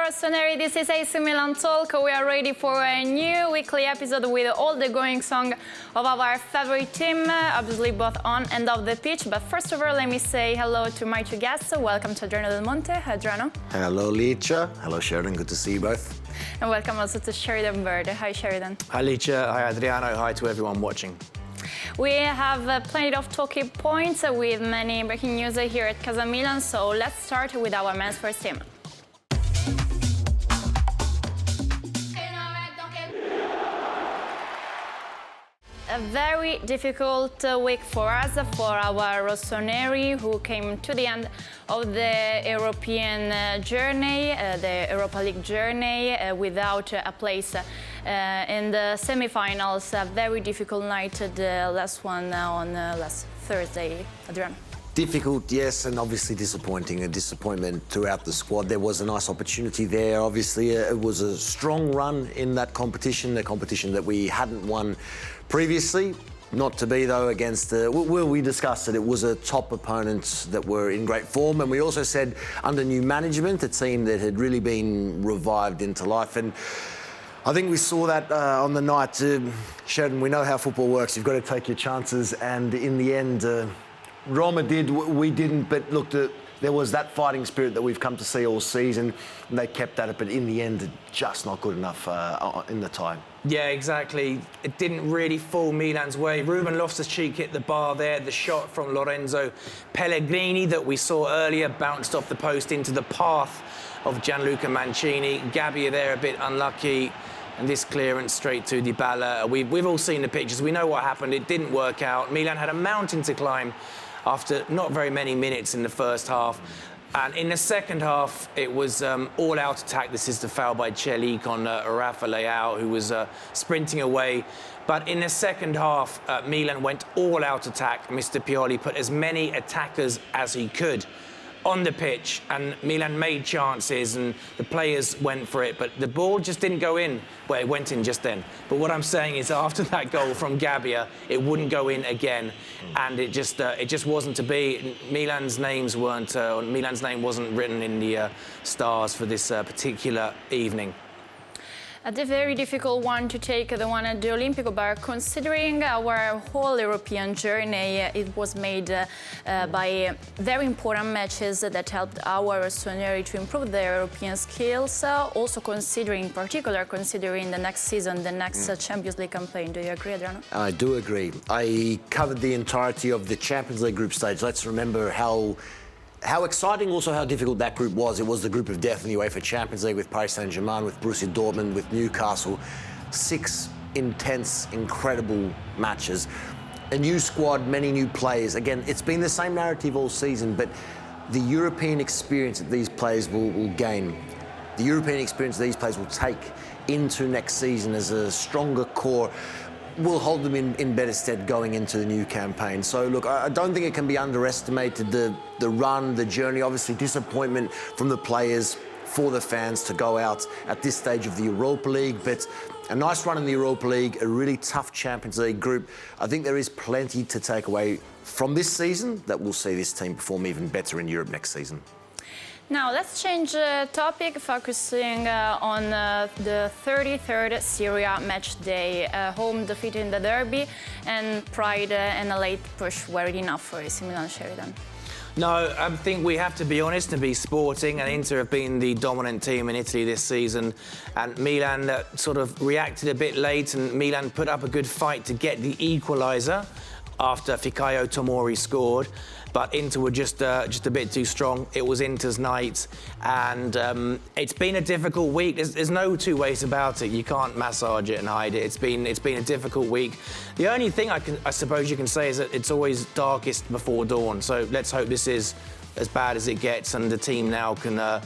Rossoneri, this is AC Milan Talk. We are ready for a new weekly episode with all the going song of our favorite team, obviously both on and off the pitch. But first of all, let me say hello to my two guests. Welcome to Adriano Del Monte. Adriano. Hello, Licia. Hello, Sheridan. Good to see you both. And welcome also to Sheridan Bird. Hi, Sheridan. Hi, Licia. Hi, Adriano. Hi to everyone watching. We have plenty of talking points with many breaking news here at Casa Milan. So let's start with our men's first team. A very difficult week for us, for our Rossoneri, who came to the end of the European journey, the Europa League journey, without a place in the semi-finals. A very difficult night, the last one on last Thursday. Adriano. Difficult, yes, and obviously disappointing. A disappointment throughout the squad. There was a nice opportunity there. Obviously, it was a strong run in that competition, a competition that we hadn't won previously. Not to be, though, against we discussed it. It was a top opponent that were in great form. And we also said, under new management, a team that had really been revived into life. And I think we saw that on the night. Sheridan, we know how football works. You've got to take your chances. And in the end, Roma did, we didn't, but look, there was that fighting spirit that we've come to see all season, and they kept at it, but in the end, just not good enough in the tie. Yeah, exactly. It didn't really fall Milan's way. Ruben Loftus-Cheek hit the bar there. The shot from Lorenzo Pellegrini that we saw earlier bounced off the post into the path of Gianluca Mancini. Gabbia there a bit unlucky. And this clearance straight to Dybala. We've all seen the pictures. We know what happened. It didn't work out. Milan had a mountain to climb after not very many minutes in the first half. And in the second half, it was all-out attack. This is the foul by Celik on Rafa Leao, who was sprinting away. But in the second half, Milan went all-out attack. Mr. Pioli put as many attackers as he could on the pitch, and Milan made chances and the players went for it, but the ball just didn't go in. Well, it went in just then. But what I'm saying is after that goal from Gabbia, it wouldn't go in again, and it just wasn't to be. Milan's name wasn't written in the stars for this particular evening. A very difficult one to take, the one at the Olimpico, but considering our whole European journey, it was made by very important matches that helped our Rossoneri to improve their European skills, also considering the next season, the next Champions League campaign. Do you agree, Adriano? I do agree. I covered the entirety of the Champions League group stage. Let's remember how exciting, also how difficult that group was. It was the group of death in the UEFA Champions League with Paris Saint-Germain, with Borussia Dortmund, with Newcastle. 6 intense, incredible matches. A new squad, many new players. Again, it's been the same narrative all season, but the European experience that these players will gain, the European experience that these players will take into next season as a stronger core, will hold them in better stead going into the new campaign. So, look, I don't think it can be underestimated, the run, the journey, obviously disappointment from the players, for the fans to go out at this stage of the Europa League, but a nice run in the Europa League, a really tough Champions League group. I think there is plenty to take away from this season that will see this team perform even better in Europe next season. Now, let's change topic, focusing on the 33rd Serie A match day. Home defeat in the derby, and pride and a late push weren't enough for AC Milan. Sheridan. No, I think we have to be honest and be sporting, and Inter have been the dominant team in Italy this season, and Milan sort of reacted a bit late, and Milan put up a good fight to get the equaliser after Fikayo Tomori scored. But Inter were just a bit too strong. It was Inter's night, and it's been a difficult week. There's no two ways about it. You can't massage it and hide it. It's been a difficult week. The only thing I suppose you can say is that it's always darkest before dawn. So let's hope this is as bad as it gets, and the team now can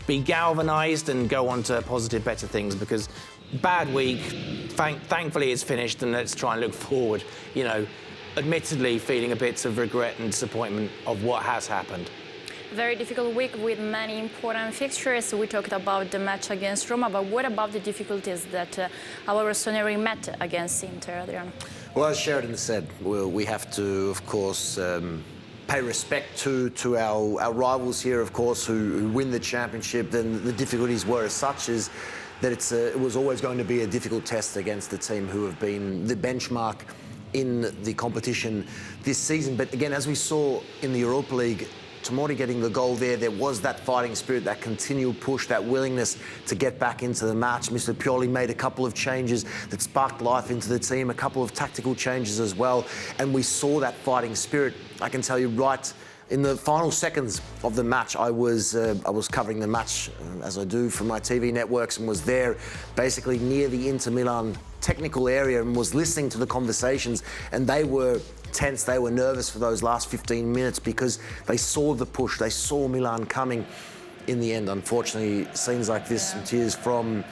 be galvanised and go on to positive, better things. Because bad week, thankfully it's finished, and let's try and look forward. You know, admittedly feeling a bit of regret and disappointment of what has happened. Very difficult week with many important fixtures. We talked about the match against Roma, but what about the difficulties that our Rossoneri met against Inter, Adriano? Well, as Sheridan said, we have to, of course, pay respect to our rivals here, of course, who win the championship. Then the difficulties were as such is that it was always going to be a difficult test against the team who have been the benchmark in the competition this season. But again, as we saw in the Europa League, Tomori getting the goal there was that fighting spirit, that continual push, that willingness to get back into the match. Mr. Pioli made a couple of changes that sparked life into the team, a couple of tactical changes as well, and we saw that fighting spirit. I can tell you right in the final seconds of the match, I was covering the match as I do from my TV networks, and was there basically near the Inter Milan technical area and was listening to the conversations, and they were tense, they were nervous for those last 15 minutes because they saw the push, they saw Milan coming. In the end, unfortunately, scenes like this, some tears from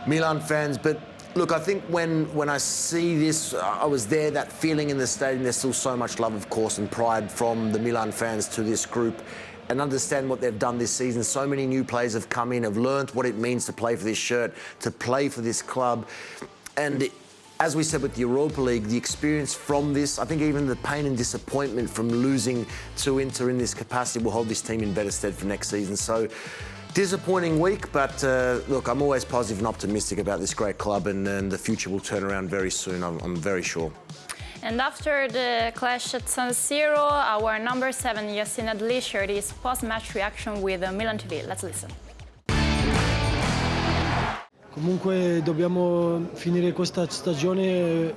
Milan fans. But look, I think when I see this, I was there, that feeling in the stadium, there's still so much love, of course, and pride from the Milan fans to this group, and understand what they've done this season. So many new players have come in, have learned what it means to play for this shirt, to play for this club. And as we said with the Europa League, the experience from this, I think even the pain and disappointment from losing to Inter in this capacity will hold this team in better stead for next season. So, disappointing week, but look, I'm always positive and optimistic about this great club, and the future will turn around very soon, I'm very sure. And after the clash at San Siro, our number 7, Yacine Adli, shared his post-match reaction with Milan TV. Let's listen. Comunque dobbiamo finire questa stagione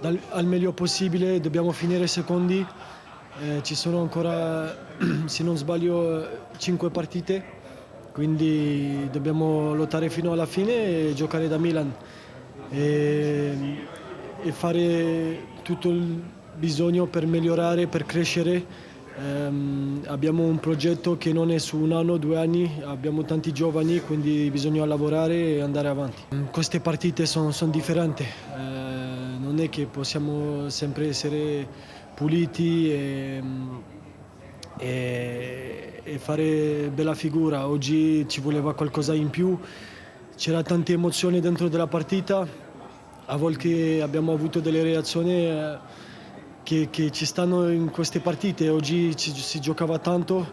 al meglio possibile, dobbiamo finire secondi, ci sono ancora, se non sbaglio, 5 partite, quindi dobbiamo lottare fino alla fine e giocare da Milan e fare tutto il bisogno per migliorare, per crescere. Abbiamo un progetto che non è su 1 anno, 2 anni, abbiamo tanti giovani, quindi bisogna lavorare e andare avanti. Queste partite sono differenti, non è che possiamo sempre essere puliti e fare bella figura. Oggi ci voleva qualcosa in più, c'era tante emozioni dentro della partita, a volte abbiamo avuto delle reazioni che ci stanno in queste partite. Oggi si giocava tanto,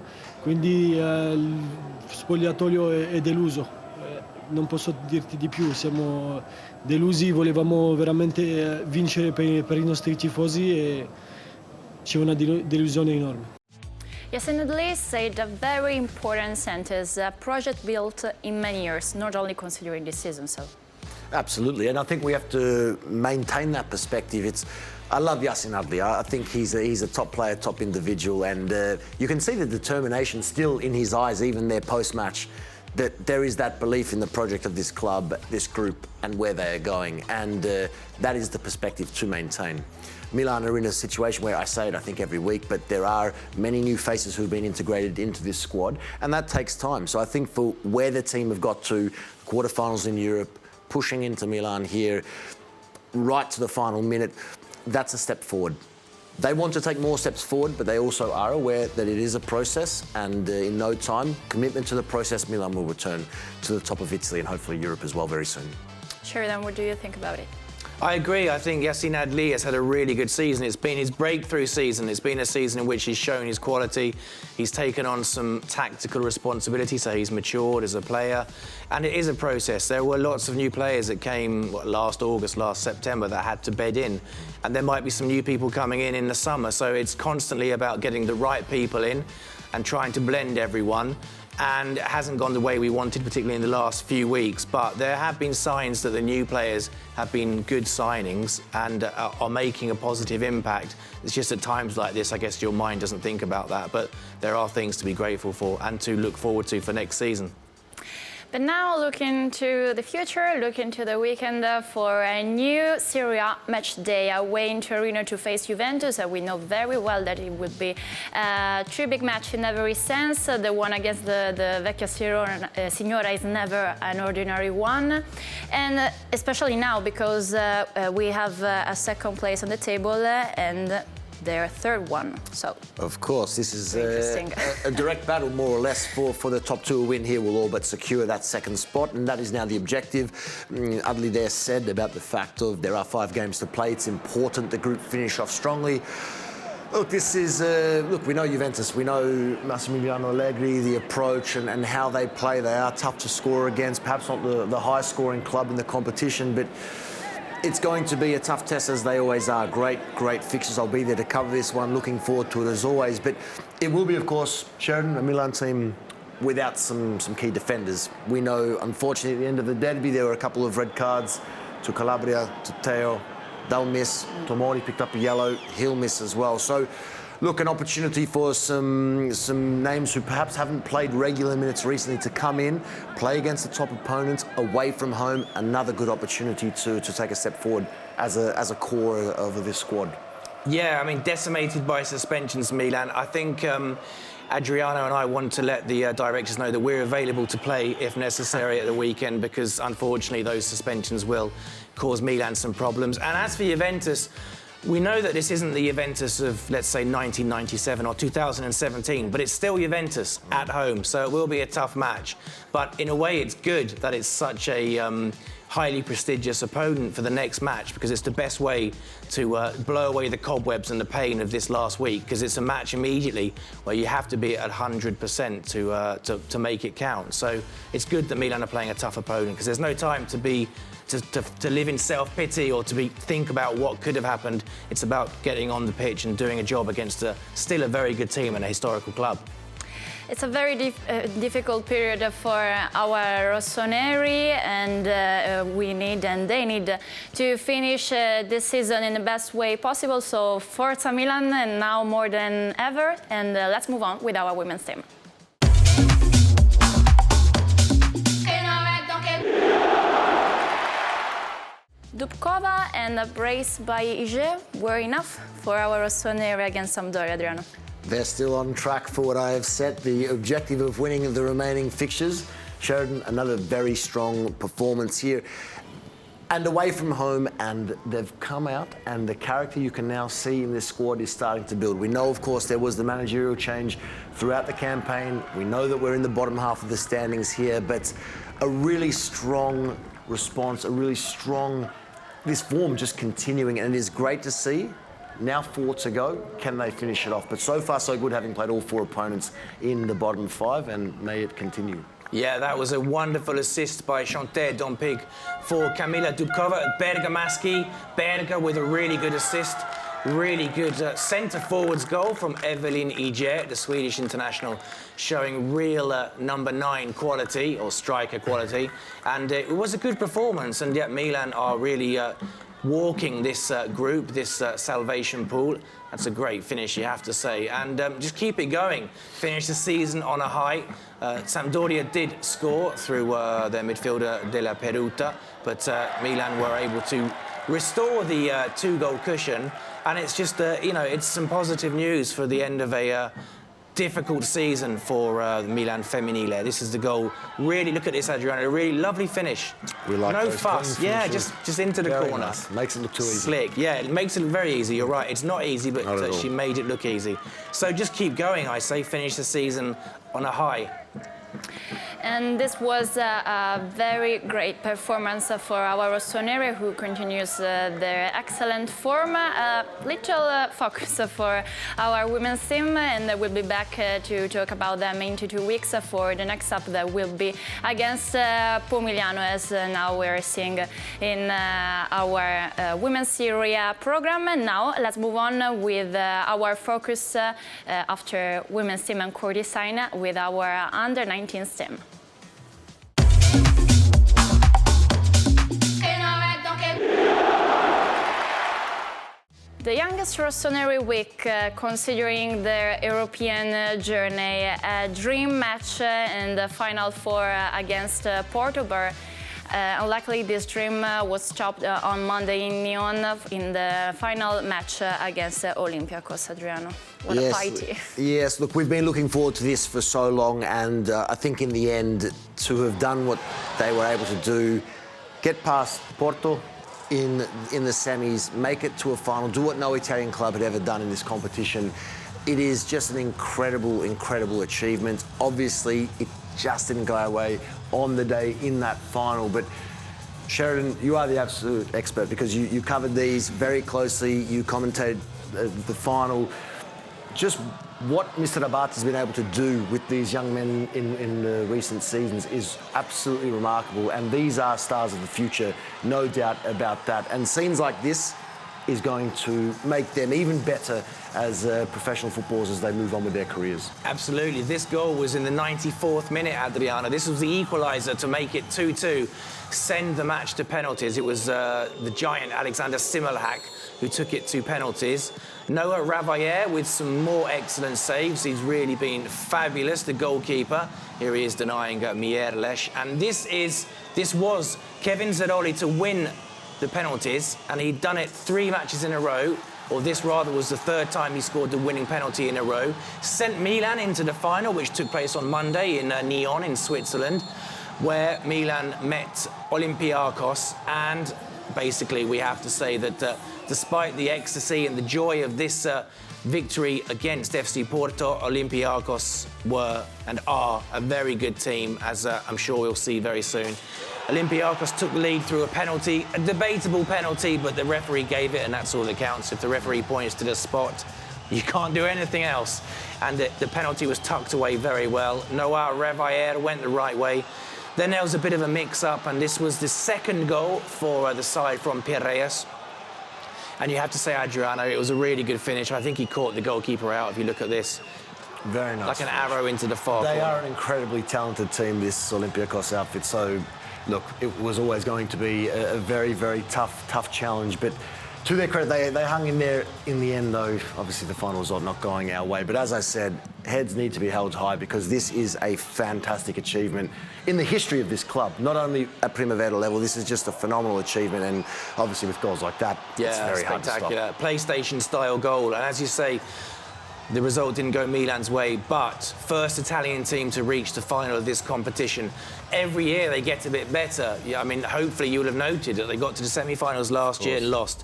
quindi il spogliatoio è deluso. Non posso dirti di più, siamo delusi, volevamo veramente vincere per i nostri tifosi e c'è una delusione enorme. Yacine Adli said a very important sentence, a project built in many years, not only considering this season. So. Absolutely, and I think we have to maintain that perspective. I love Yacine Adli. I think he's a top player, top individual, and you can see the determination still in his eyes, even there post-match, that there is that belief in the project of this club, this group, and where they are going, and that is the perspective to maintain. Milan are in a situation where I say it, I think, every week, but there are many new faces who've been integrated into this squad, and that takes time. So I think for where the team have got to, quarterfinals in Europe, pushing into Milan here, right to the final minute, that's a step forward. They want to take more steps forward, but they also are aware that it is a process, and in no time, commitment to the process, Milan will return to the top of Italy and hopefully Europe as well very soon. Sheridan, what do you think about it? I agree. I think Yacine Adli has had a really good season. It's been his breakthrough season. It's been a season in which he's shown his quality. He's taken on some tactical responsibility, so he's matured as a player. And it is a process. There were lots of new players that came last August, last September that had to bed in. And there might be some new people coming in the summer. So it's constantly about getting the right people in and trying to blend everyone. And it hasn't gone the way we wanted, particularly in the last few weeks. But there have been signs that the new players have been good signings and are making a positive impact. It's just at times like this, I guess your mind doesn't think about that. But there are things to be grateful for and to look forward to for next season. But now looking to the future, looking to the weekend for a new Serie A match day away in Torino to face Juventus. We know very well that it would be a three big match in every sense. The one against the Vecchia Signora is never an ordinary one. And especially now because we have a second place on the table and their third one. So of course, this is a direct battle, more or less, for the top two. A win here will all but secure that second spot, and that is now the objective. Adli there said about the fact of there are 5 games to play. It's important the group finish off strongly. Look, this is, look, we know Juventus, we know Massimiliano Allegri, the approach and how they play. They are tough to score against, perhaps not the high-scoring club in the competition, but it's going to be a tough test, as they always are. Great fixtures. I'll be there to cover this one. Looking forward to it as always. But it will be, of course, Sheridan, a Milan team without some key defenders. We know, unfortunately, at the end of the derby, there were a couple of red cards to Calabria, to Teo. They'll miss. Tomori picked up a yellow. He'll miss as well. So, look, an opportunity for some names who perhaps haven't played regular minutes recently to come in, play against the top opponents away from home. Another good opportunity to take a step forward as a core of this squad. Yeah, I mean, decimated by suspensions, Milan. I think Adriano and I want to let the directors know that we're available to play if necessary at the weekend, because unfortunately those suspensions will cause Milan some problems. And as for Juventus, we know that this isn't the Juventus of, let's say, 1997 or 2017, but it's still Juventus at home, so it will be a tough match. But in a way, it's good that it's such a highly prestigious opponent for the next match, because it's the best way to blow away the cobwebs and the pain of this last week, because it's a match immediately where you have to be at 100% to make it count. So it's good that Milan are playing a tough opponent, because there's no time to live in self-pity or to think about what could have happened. It's about getting on the pitch and doing a job against still a very good team and a historical club. It's a very difficult period for our rossoneri, and we need and they need to finish this season in the best way possible. So Forza Milan, and now more than ever. And let's move on with our women's team. Dubkova and a brace by Ige were enough for our rossoneri against Sampdoria, Adriano. They're still on track for what I have set, the objective of winning the remaining fixtures. Sheridan, another very strong performance here. And away from home, and they've come out, and the character you can now see in this squad is starting to build. We know, of course, there was the managerial change throughout the campaign. We know that we're in the bottom half of the standings here, but a really strong response, a really strong, this form just continuing, and it is great to see. Now 4 to go. Can they finish it off? But so far, so good, having played all 4 opponents in the bottom 5, and may it continue. Yeah, that was a wonderful assist by Chantal Dompig for Kamila Dubkova. Bergamaschi, Berga with a really good assist. Really good centre-forwards goal from Evelyn Ige, the Swedish international, showing real number 9 quality, or striker quality. And it was a good performance, and yet Milan are really walking this group, this salvation pool. That's a great finish, you have to say. And just keep it going. Finish the season on a high. Sampdoria did score through their midfielder De La Peruta, but Milan were able to restore the 2-goal cushion. And it's just, it's some positive news for the end of a difficult season for Milan Femminile. This is the goal. Really, look at this, Adriano. A really lovely finish. We like no those fuss. Yeah, just into the very corner. Nice. Makes it look too easy. Slick. Yeah, it makes it look very easy. You're right. It's not easy, but she made it look easy. So just keep going, I say. Finish the season on a high. And this was a very great performance for our rossoneri, who continues their excellent form. Little focus for our women's team, and we'll be back to talk about them in 2 weeks for the next up that will be against Pomigliano, as now we're seeing in our Women's Serie A program. And now let's move on with our focus after women's team and core design with our under-19s team. The youngest rossoneri week, considering their European journey, a dream match in the Final Four against Porto, but unluckily this dream was stopped on Monday in Lyon in the final match against Olympiacos, Adriano. What a fight. Yes, look, we've been looking forward to this for so long, and I think in the end, to have done what they were able to do, get past Porto in the semis, make it to a final, do what no Italian club had ever done in this competition. It is just an incredible achievement. Obviously, it just didn't go our way on the day in that final, but Sheridan, you are the absolute expert, because you covered these very closely, you commentated the final. just what Mr. Abate has been able to do with these young men in recent seasons is absolutely remarkable. And these are stars of the future, no doubt about that. And scenes like this is going to make them even better as professional footballers as they move on with their careers. Absolutely. This goal was in the 94th minute, Adriano. This was the equaliser to make it 2-2, send the match to penalties. It was the giant Alexander Simmelhack who took it to penalties. Noah Ravaier with some more excellent saves. He's really been fabulous, the goalkeeper. Here he is denying Mierles. And this was Kevin Zeroli to win the penalties, and he'd done it 3 matches in a row, or this rather was the 3rd time he scored the winning penalty in a row. Sent Milan into the final, which took place on Monday in Nyon in Switzerland, where Milan met Olympiacos. And basically we have to say that despite the ecstasy and the joy of this victory against FC Porto, Olympiacos were and are a very good team, as I'm sure we'll see very soon. Olympiacos took the lead through a penalty, a debatable penalty, but the referee gave it, and that's all that counts. If the referee points to the spot, you can't do anything else. And the penalty was tucked away very well. Noah Ravaier went the right way. Then there was a bit of a mix-up, and this was the 2nd goal for the side from Piraeus. And you have to say, Adriano, it was a really good finish. I think he caught the goalkeeper out, if you look at this. Very nice. Like an arrow into the far They corner. are an incredibly talented team, this Olympiacos outfit. So, look, it was always going to be a very, very tough challenge. But to their credit, they hung in there in the end, though. Obviously, the final result not going our way. But as I said, heads need to be held high because this is a fantastic achievement in the history of this club. Not only at Primavera level, this is just a phenomenal achievement. And obviously, with goals like that, it's very hard to stop. Spectacular. PlayStation-style goal. And as you say, the result didn't go Milan's way, but first Italian team to reach the final of this competition. Every year they get a bit better. Yeah, I mean, hopefully you'll have noted that they got to the semi-finals last year and lost.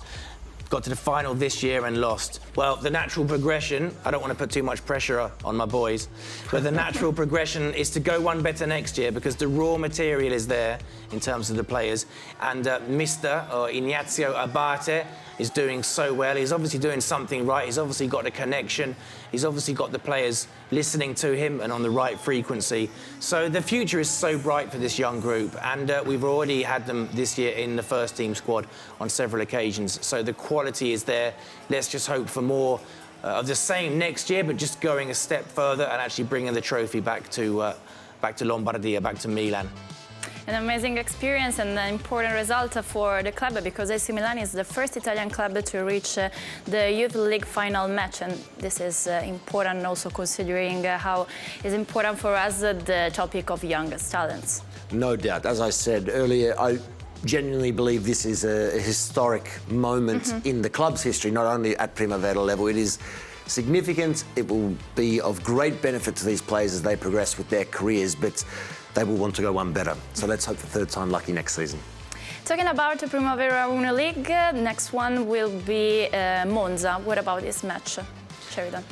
Got to the final this year and lost. Well, the natural progression, I don't want to put too much pressure on my boys, but the natural progression is to go one better next year because the raw material is there in terms of the players. And Mr. Ignazio Abate is doing so well. He's obviously doing something right. He's obviously got a connection. He's obviously got the players listening to him and on the right frequency. So the future is so bright for this young group. And we've already had them this year in the first team squad on several occasions. So the quality is there. Let's just hope for more of the same next year, but just going a step further and actually bringing the trophy back to Lombardia, back to Milan. An amazing experience and an important result for the club because AC Milan is the first Italian club to reach the Youth League final match, and this is important also considering how it's important for us the topic of youngest talents. No doubt. As I said earlier, I genuinely believe this is a historic moment in the club's history, not only at Primavera level. It is significant. It will be of great benefit to these players as they progress with their careers, but they will want to go one better. So let's hope for 3rd time lucky next season. Talking about the Primavera Una League, next one will be Monza. What about this match, Sheridan?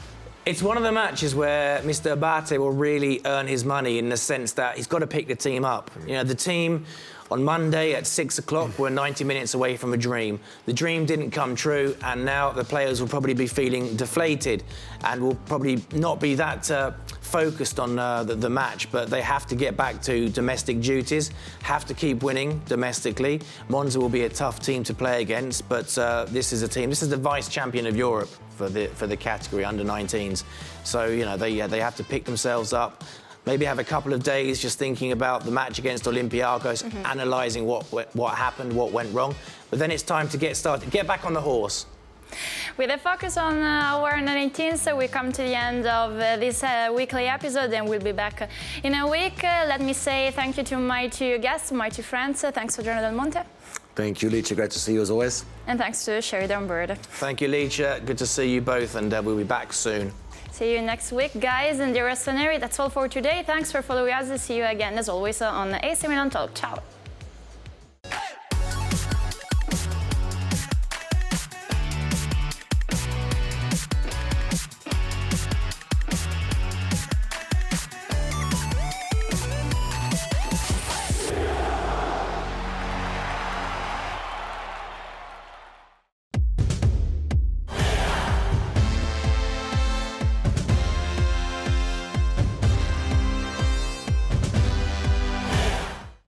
It's one of the matches where Mr. Abate will really earn his money in the sense that he's got to pick the team up. You know, the team on Monday at 6 o'clock were 90 minutes away from a dream. The dream didn't come true, and now the players will probably be feeling deflated and will probably not be that focused on the match, but they have to get back to domestic duties, have to keep winning domestically. Monza will be a tough team to play against, but this is the vice champion of Europe for the category under 19s. So, you know, they have to pick themselves up. Maybe have a couple of days just thinking about the match against Olympiacos, analysing what happened, what went wrong. But then it's time to get started, get back on the horse. With a focus on our 19th, we come to the end of this weekly episode, and we'll be back in a week. Let me say thank you to my 2 guests, my 2 friends. Thanks to Giorno Del Monte. Thank you, Licia. Great to see you as always. And thanks to Sheridan Bird. Thank you, Licia. Good to see you both, and we'll be back soon. See you next week, guys, in the Rossoneri. That's all for today. Thanks for following us. See you again, as always, on AC Milan Talk. Ciao.